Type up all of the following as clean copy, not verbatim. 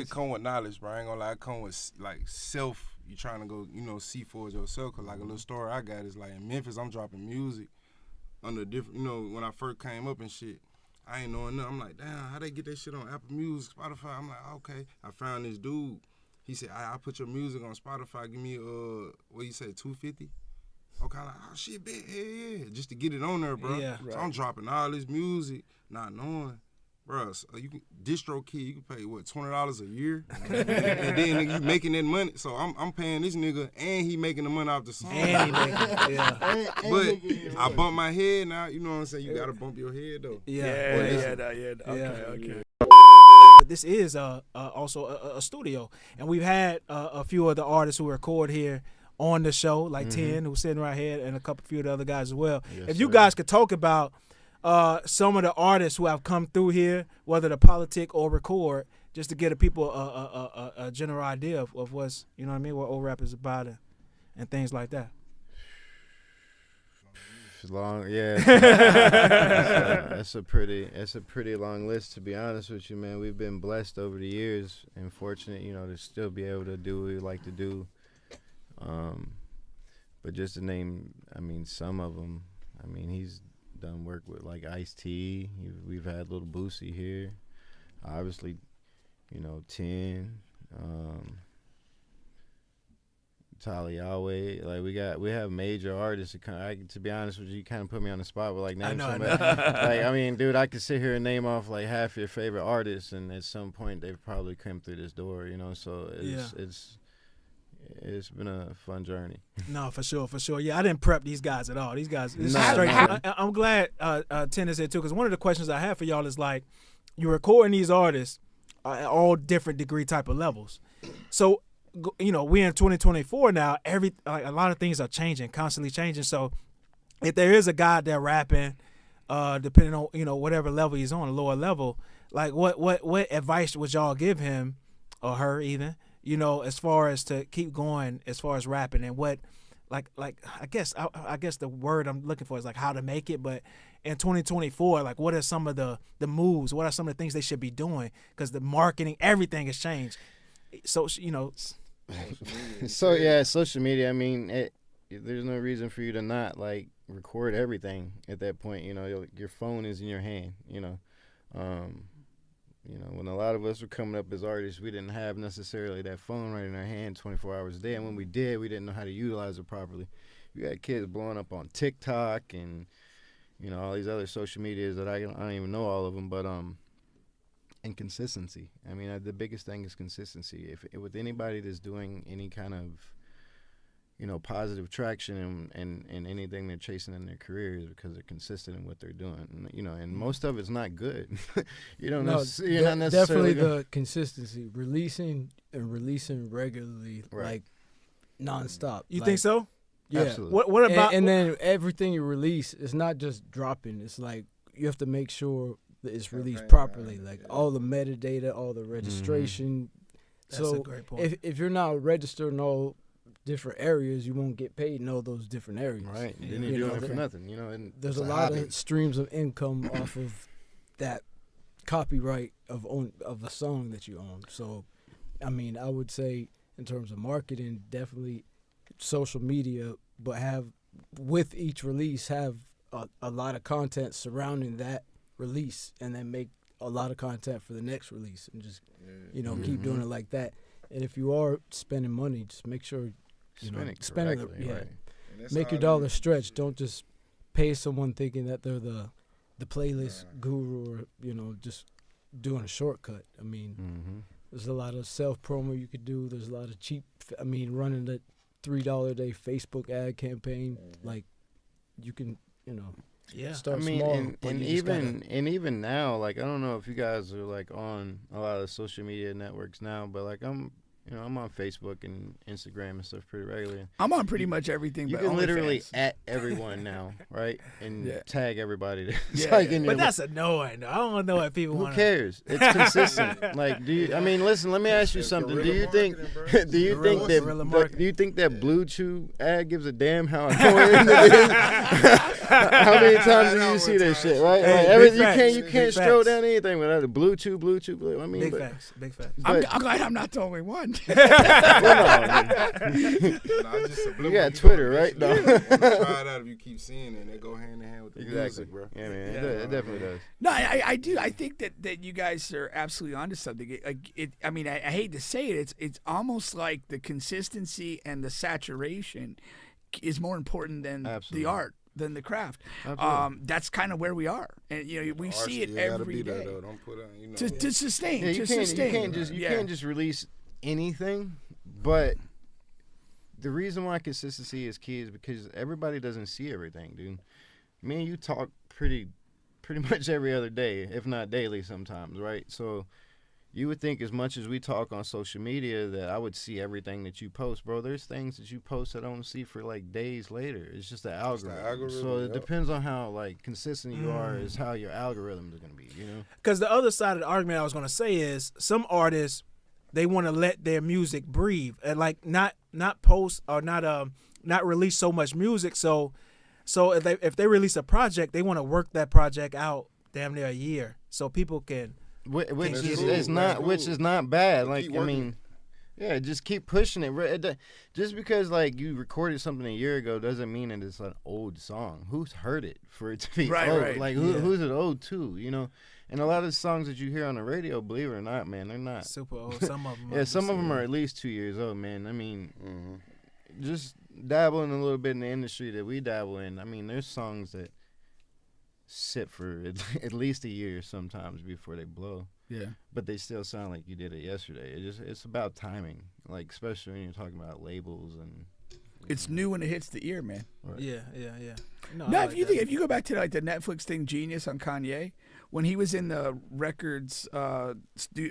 shit come with knowledge, bro. I ain't gonna lie, it come with like self. You trying to go, see for yourself. Cause like a little story I got is like in Memphis, I'm dropping music under different. When I first came up and shit, I ain't knowing nothing. I'm like, damn, how they get that shit on Apple Music, Spotify? I'm like, okay. I found this dude. He said, I put your music on Spotify. Give me what you say, $250? Okay, I'm like, oh shit, bet, yeah, just to get it on there, bro. Yeah, so I'm dropping all this music, not knowing. Bro, so you can DistroKid, you can pay what, $20 a year, and then nigga, you making that money. So I'm paying this nigga, and he making the money off the song. And he making it, yeah. But I bump my head now. You know what I'm saying? You gotta bump your head though. Yeah. Okay. This is also a studio, and we've had a few of the artists who record here on the show, like 10 who's sitting right here, and a few of the other guys as well. Yes, if you sir. guys could talk about some of the artists who have come through here, whether to politic or record, just to get the people a general idea of what's, you know what I mean, what ORAP is about and things like that. Long, yeah. That's a pretty long list, to be honest with you, man. We've been blessed over the years and fortunate, to still be able to do what we like to do. But just to name, some of them. He's done work with like Ice-T. We've had Little Boosie here. Obviously, 10. Tali Yahweh, like we have major artists. To be honest with you, kind of put me on the spot with like name somebody. Like dude, I could sit here and name off like half your favorite artists, and at some point they've probably come through this door, So it's been a fun journey. No, for sure. Yeah, I didn't prep these guys at all. These guys, straight. I'm glad Ten is here too, because one of the questions I have for y'all is like, you're recording these artists at all different degree type of levels, so. We're in 2024 now. A lot of things are changing, constantly changing. So, if there is a guy that rapping, depending on whatever level he's on, a lower level, like what advice would y'all give him or her even, as far as to keep going as far as rapping, and what, like I guess the word I'm looking for is like how to make it, but in 2024, like what are some of the moves? What are some of the things they should be doing? Because the marketing, everything has changed. So social media. There's no reason for you to not like record everything at that point. Your phone is in your hand. When a lot of us were coming up as artists, we didn't have necessarily that phone right in our hand 24 hours a day, and when we did, we didn't know how to utilize it properly. You got kids blowing up on TikTok and all these other social medias that I don't even know all of them, but and consistency. The biggest thing is consistency. If with anybody that's doing any kind of, positive traction and anything they're chasing in their career is because they're consistent in what they're doing. And most of it's not good. Not necessarily definitely the consistency, releasing regularly, right. Like nonstop. You think so? Yeah. Absolutely. What about and then everything you release is not just dropping. It's like you have to make sure it's released properly, like all the metadata, all the registration. That's a so great point. if you're not registered in all different areas, you won't get paid in all those different areas. Right. Then you're doing it for nothing, And there's a lot of streams of income off of that copyright of a song that you own. So, I would say in terms of marketing, definitely social media, but with each release have a lot of content surrounding that release, and then make a lot of content for the next release, and just keep doing it like that. And if you are spending money, just make sure spend it right. Make your dollar stretch. Don't just pay someone thinking that they're the playlist guru, or just doing a shortcut. There's a lot of self promo you could do. There's a lot of cheap. Running the $3 a day Facebook ad campaign, like you can start small. And even now, like I don't know if you guys are like on a lot of social media networks now, but like I'm You know, I'm on Facebook and Instagram and stuff pretty regularly. I'm on pretty much everything. You but can literally OnlyFans. at everyone now, right? And Yeah. tag everybody. It's Yeah, like yeah. in But your- that's annoying. Though. I don't know if people who want. cares? It's consistent. Like, do you? I mean, listen. Let me ask you something. Do you think? Do you think Guerrilla that? marketing. Do you think that Blue Chew ad gives a damn how annoying it is? How many times do you see that shit? Right? Hey, Like, big facts, you big can't stroll facts. down anything without a Blue Chew. I mean, Big but, facts. Big facts. but I'm glad I'm not the only one. well, no, I mean, you got Twitter, right? No. Try it out if you keep seeing it, and they go hand in hand with the Exactly, music, bro. Yeah, man. Yeah. It definitely does. No, I do. I think that you guys are absolutely onto something. I mean, I hate to say it. It's almost like the consistency and the saturation is more important than Absolutely. the art, than the craft. Absolutely. That's kind of where we are, and we see it every day. Though. Don't put on, you know. To sustain, Yeah, to you sustain. can't just release anything. But the reason why consistency is key is because everybody doesn't see everything, dude. Me and you talk pretty much every other day, if not daily sometimes, right? So you would think as much as we talk on social media that I would see everything that you post, bro. There's things that you post I don't see for like days later. It's just the algorithm. So it depends on how like consistent you are is how your algorithm is gonna be, you know? Because the other side of the argument I was going to say is some artists, they want to let their music breathe and like not post or not release so much music. So if they release a project, they want to work that project out damn near a year so people can. Which That's is cool. it's not That's which cool. is not bad. But Like keep I working mean, yeah, just keep pushing it. Just because like you recorded something a year ago doesn't mean that it's an old song. Who's heard it for it to be Right, old? right. Like Yeah. who's it owed to? You know, and a lot of the songs that you hear on the radio, believe it or not, man, they're not. Super old. Some of them. Yeah, some of them are at least 2 years old, man. I mean, just dabbling a little bit in the industry that we dabble in. I mean, there's songs that sit for at least a year sometimes before they blow. Yeah. But they still sound like you did it yesterday. It's about timing, like especially when you're talking about labels and. It's new when it hits the ear, man. Right. Yeah. No, No, I if like you that. think if you go back to like the Netflix thing, Genius on Kanye, when he was in the records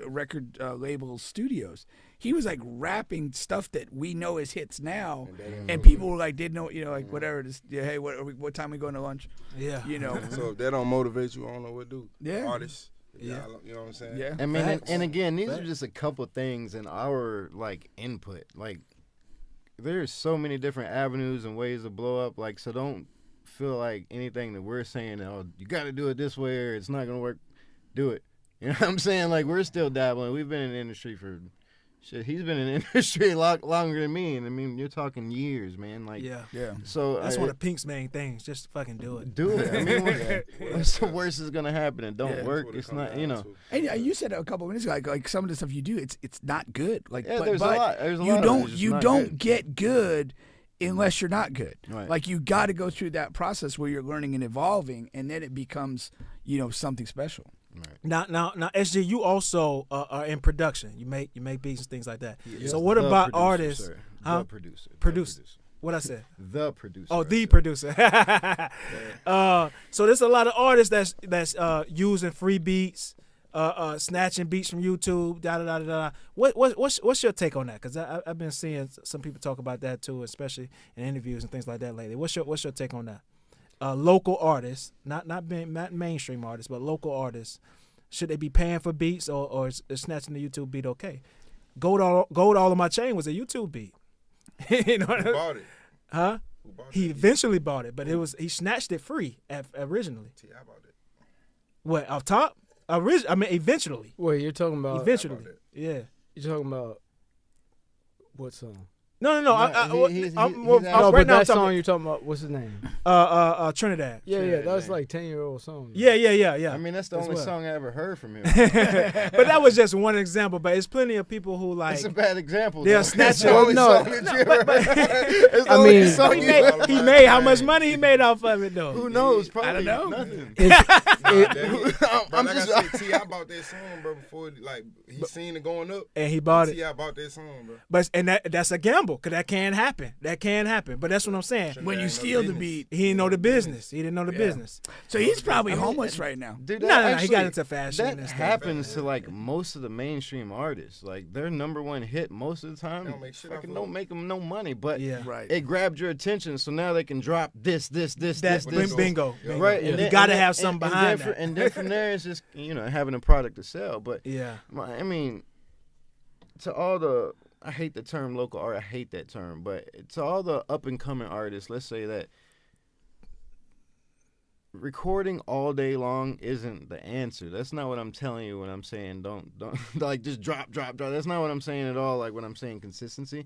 record label studios, he was like rapping stuff that we know as hits now, and people were like didn't know, like whatever. Just hey, what time we going to lunch? Yeah. So if that don't motivate you, I don't know what do. Yeah. Artists. Yeah. You know what I'm saying? Yeah. I mean, Facts. and again, these are Facts. just a couple things in our like input. Like, there's so many different avenues and ways to blow up. Like, so don't feel like anything that we're saying, oh, you got to do it this way or it's not gonna work. Do it. You know what I'm saying? Like, we're still dabbling. We've been in the industry for shit. He's been in the industry a lot longer than me, and I mean, you're talking years, man. Like, Yeah. Yeah. So That's one of Pink's main things. Just fucking do it. do it. I mean, what's the worst is gonna happen? It don't Yeah. work. That's what it It's comes not. down You know. to. And you said a couple minutes ago, like some of the stuff you do, it's not good. Like, Yeah, but, there's a but lot. There's a you lot of it. don't It's just you not don't good. get good unless you're not good. Right. Like you got to go through that process where you're learning and evolving, and then it becomes something special. Now, SG, you also are in production. You make beats and things like that. Yes. So what The about producer, artists? sir. Huh? The producer. The Producer. producer. What I said? The producer. Oh, I the said. producer. So there's a lot of artists that's using free beats, snatching beats from YouTube. What's your take on that? Because I've been seeing some people talk about that too, especially in interviews and things like that lately. What's your take on that? Local artists, not mainstream artists, but local artists. Should they be paying for beats or is snatching the YouTube beat okay? Gold all of my chain was a YouTube beat. You know what I Who mean? bought it? Huh? Who bought He it? eventually bought it, but he snatched it free originally. T.I. bought it. What, off top? Eventually. Wait, you're talking about? Eventually. about it. Yeah. You're talking about what song? No. he's Right No, now but I'm that talking song you're talking about. What's his name? Trinidad. Yeah, that was name. like 10-year-old song. Yeah. I mean, that's the As only well. song I ever heard from him. But that was just one example. But it's plenty of people who like. It's a bad example. They'll though. snatch It's the it. only No, song that you ever heard. It's the I only mean- song he you made, ever he made how much money he made off of it though. Who knows? Probably know. nothing. I'm just- like I said, T.I. bought that song, bro, before like he seen it going up. And he bought it. T.I. bought that song, bro. But that's a gamble. gamble because that can happen. That can happen. But that's what I'm saying. When you steal the beat, He didn't know the business. He didn't know the business. so he's probably homeless right now. Dude, No, that he got actually- into fashion That and stuff. happens to like most of the mainstream artists. Like their number one hit most of the time Don't make shit fucking off don't of it. make them no money, but Yeah. Right. it grabbed your attention, so now they can drop this, That's this. bingo. Yeah. Right, You and then- got to and have then- something and behind then that. And then from there, it's just having a product to sell. But Yeah. I mean, to all the I hate the term local art. I hate that term, but to all the up and coming artists, let's say that recording all day long isn't the answer. That's not what I'm telling you when I'm saying don't like just drop. That's not what I'm saying at all. Like when I'm saying consistency,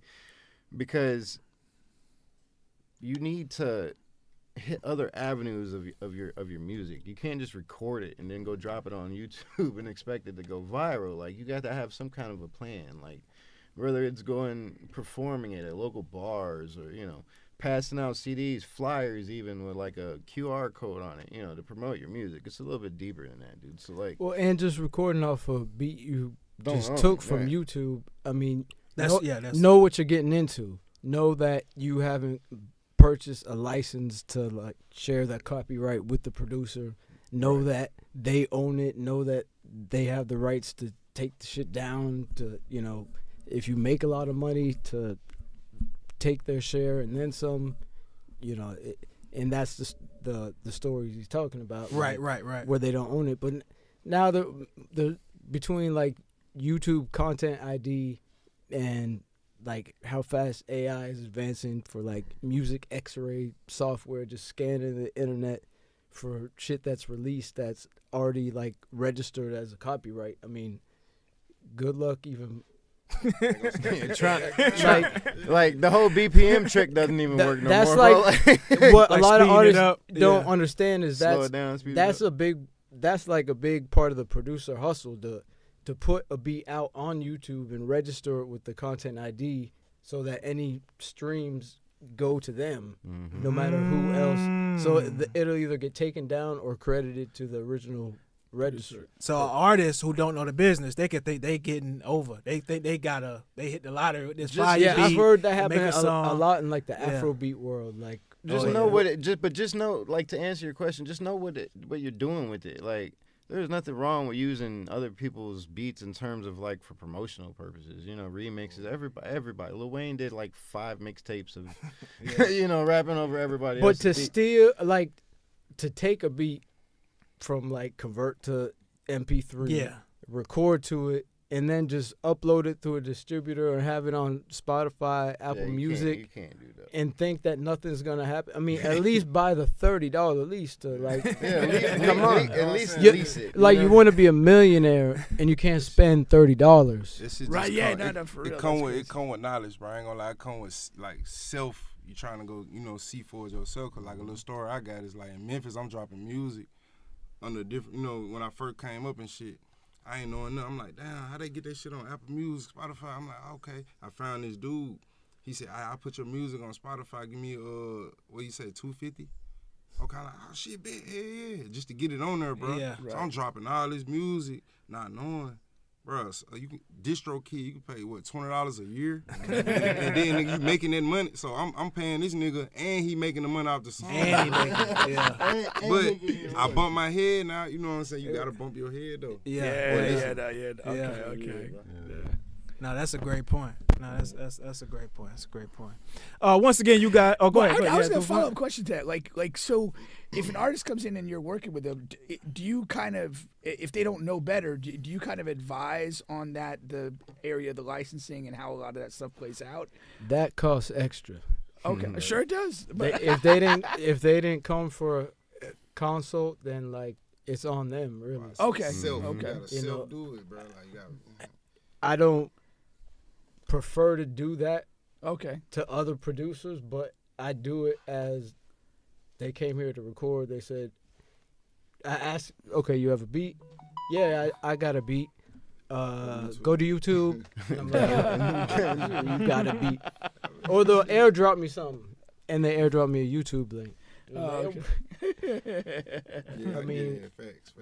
because you need to hit other avenues of your music. You can't just record it and then go drop it on YouTube and expect it to go viral. Like you got to have some kind of a plan. Like whether it's going performing it at local bars or passing out CDs, flyers, even with like a QR code on it, to promote your music. It's a little bit deeper than that, dude. So like, Well, and just recording off a beat you Don't just own took it, from right. YouTube. I mean, That's know what you're getting into. Know that you haven't purchased a license to like share that copyright with the producer. Know that they own it. Know that they have the rights to take the shit down. To if you make a lot of money, to take their share and then some. And that's the stories he's talking about. Right. Where they don't own it, but now the between like YouTube Content ID and like how fast AI is advancing for like music X-ray software, just scanning the internet for shit that's released that's already like registered as a copyright. I mean, good luck even. like the whole BPM trick doesn't even work no that's more, like bro. what Like a lot of speeding it artists up. don't Yeah. understand is Slow that's it down, speed it that's up. that's like a big part of the producer hustle to put a beat out on YouTube and register it with the Content ID so that any streams go to them, no matter who else. So it'll either get taken down or credited to the original register. So artists who don't know the business, they could think they getting over. They think they hit the lottery with this fire Yeah, beat. I've heard that and happen make a song. lot in like the Yeah. Afrobeat world. Like Just Oh, know yeah. what it. Just know, like, to answer your question, just know what you're doing with it. Like, there's nothing wrong with using other people's beats in terms of like for promotional purposes. Remixes. Everybody. Lil Wayne did like 5 mixtapes of, rapping over everybody. But else's to beat. steal, like, to take a beat from like convert to MP3, Yeah. record to it, and then just upload it through a distributor or have it on Spotify, Apple Yeah, Music, you can't do that. and think that nothing's gonna happen. I mean, at least buy the $30 at least to like. Yeah, at least, Come on. at least You- lease it. Like you want to be a millionaire and you can't spend $30. This is Right, just yeah, come, no, for real, it come that's with crazy. come with knowledge, bro. I ain't gonna lie, it come with like self. You trying to go, see for it yourself. Cause like a little story I got is like in Memphis, I'm dropping music under different. When I first came up and shit, I ain't knowing nothing. I'm like, damn, how they get that shit on Apple Music, Spotify? I'm like, okay. I found this dude. He said, I put your music on Spotify. Give me what you say, $250? Okay, I'm like, oh shit, bet, yeah, just to get it on there, bro. Yeah. So I'm dropping all this music, not knowing. Bro, so you can DistroKid, you can pay what, $20 a year, and then nigga, you making that money. So I'm paying this nigga, and he making the money off the song. And he make it, yeah. But I bump my head now. You know what I'm saying? You gotta bump your head though. Yeah. Okay. No, that's a great point. No, that's a great point. That's a great point. Once again, you got. Oh, go ahead. I was Yeah, gonna go follow ahead. up question to that. Like, so if an artist comes in and you're working with them, do you kind of, if they don't know better, do you kind of advise on the area of the licensing and how a lot of that stuff plays out? That costs extra. Okay, sure it does. But If they didn't come for a consult, then like it's on them really. okay, Self, you okay. gotta You know- self do it, bro. Like you gotta. I don't prefer to do that Okay. to other producers, but I do it as they came here to record. They said, I asked, okay, you have a beat? Yeah, I got a beat. Go to YouTube. I'm like, you got a beat. Or they'll airdrop me something, and they airdrop me a YouTube link. Okay. Yeah, I mean, facts.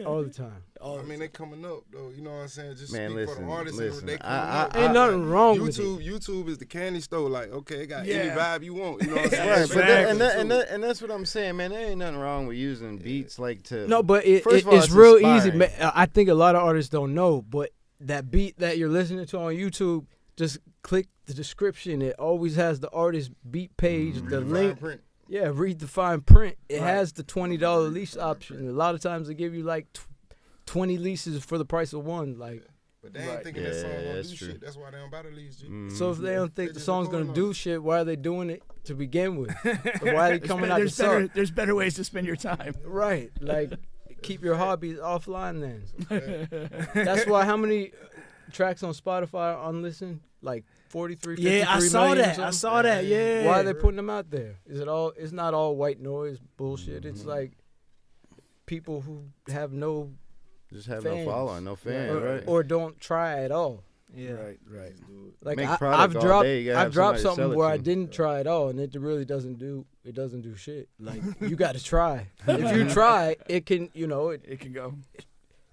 all the time. I mean, they coming up though. You know what I'm saying? Just Man, speak for the listen, artists. listen. They coming up. Ain't nothing wrong with it. YouTube is the candy store. Like, okay, it got any Yeah. vibe you want. You know what I'm saying? Right, but that, Exactly. and that's what I'm saying, man. There ain't nothing wrong with using beats like to. No, but First of all, it's it's real inspiring. easy. I think a lot of artists don't know, but that beat that you're listening to on YouTube, just click the description. It always has the artist beat page, the Fine link. print. Yeah, read the fine print. It Right. has the $20 lease option. A lot of times they give you like 20 leases for the price of one. Like, But they ain't Right. thinking that song Yeah, gonna that's do true. shit. That's why they don't buy the leads, G. so if they don't think They the just song's recording gonna do on it. shit, why are they doing it to begin with? Why are they coming out to suck? There's better ways to spend your time. Right, like keep your hobbies offline then. That's why how many tracks on Spotify are unlistened? Like 43, 53 Yeah, I saw million or that. I something? saw that. Yeah. Why are they putting them out there? Is it all? It's not all white noise bullshit. It's like people who have no Just have fans. no following, no fans, right? or don't try at all. Yeah. Right. Like Make I've product all dropped day, you gotta I've have dropped somebody to something sell it where to. I didn't try at all, and it really doesn't do shit. Like you got to try. If you try, it can It can go.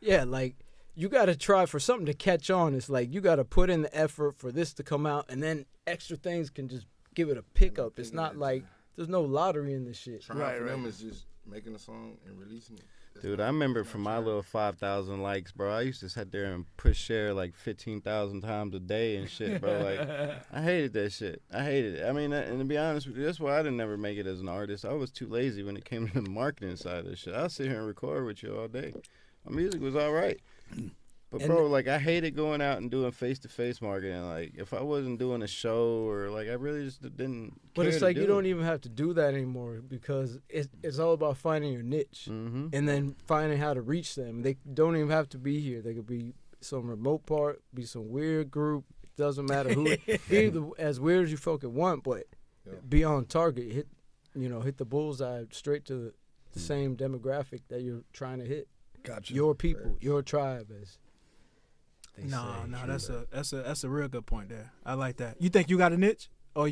yeah, like you got to try for something to catch on. It's like you got to put in the effort for this to come out, and then extra things can just give it a pickup. It's not like there's no lottery in this shit. Trying Right, for them right. is just making a song and releasing it. That's Dude, not- I remember that's from not my trying. little 5,000 likes, bro. I used to sit there and push share like 15,000 times a day and shit, bro. Like, I hated that shit. I hated it. I mean, and to be honest with you, that's why I didn't never make it as an artist. I was too lazy when it came to the marketing side of this shit. I'll sit here and record with you all day. My music was all right. But, And- bro, like, I hated going out and doing face-to-face marketing. Like, if I wasn't doing a show or, like, I really just didn't But care it's to like you do don't it. even have to do that anymore because it's all about finding your niche Mm-hmm. and then finding how to reach them. They don't even have to be here. They could be some remote part, be some weird group. It doesn't matter who. Be as weird as you fucking want, but Yeah. be on target. Hit the bullseye straight to the same demographic that you're trying to hit. Gotcha. Your people, your tribe, as they No, say. that's a real good point there. I like that. You think you got a niche, or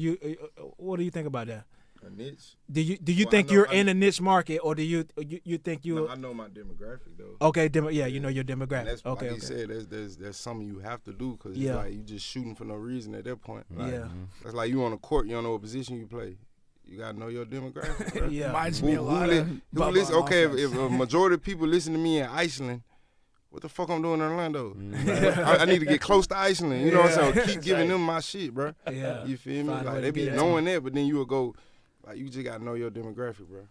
what do you think about that? A niche. Do you Well, I think know- you're I- in a niche market, or do you think you? No, I know my demographic though. Okay, you know your And demographic. that's Okay, like you okay. said. There's something you have to do because Yeah. it's like you just shooting for no reason at that point. Yeah. That's like you on a court. You don't know what position you play. You gotta know your demographic. bro. Yeah. Reminds me a lot li- of who Bubba listen, on okay, offense. if a majority of people listen to me in Iceland, what the fuck I'm doing in Orlando? I need to get close to Iceland. You know what I'm saying? Keep giving them my shit, bro. Yeah. You feel me? Find a way Like to they be get it. knowing that, but then you will go. Like you just gotta know your demographic, bro.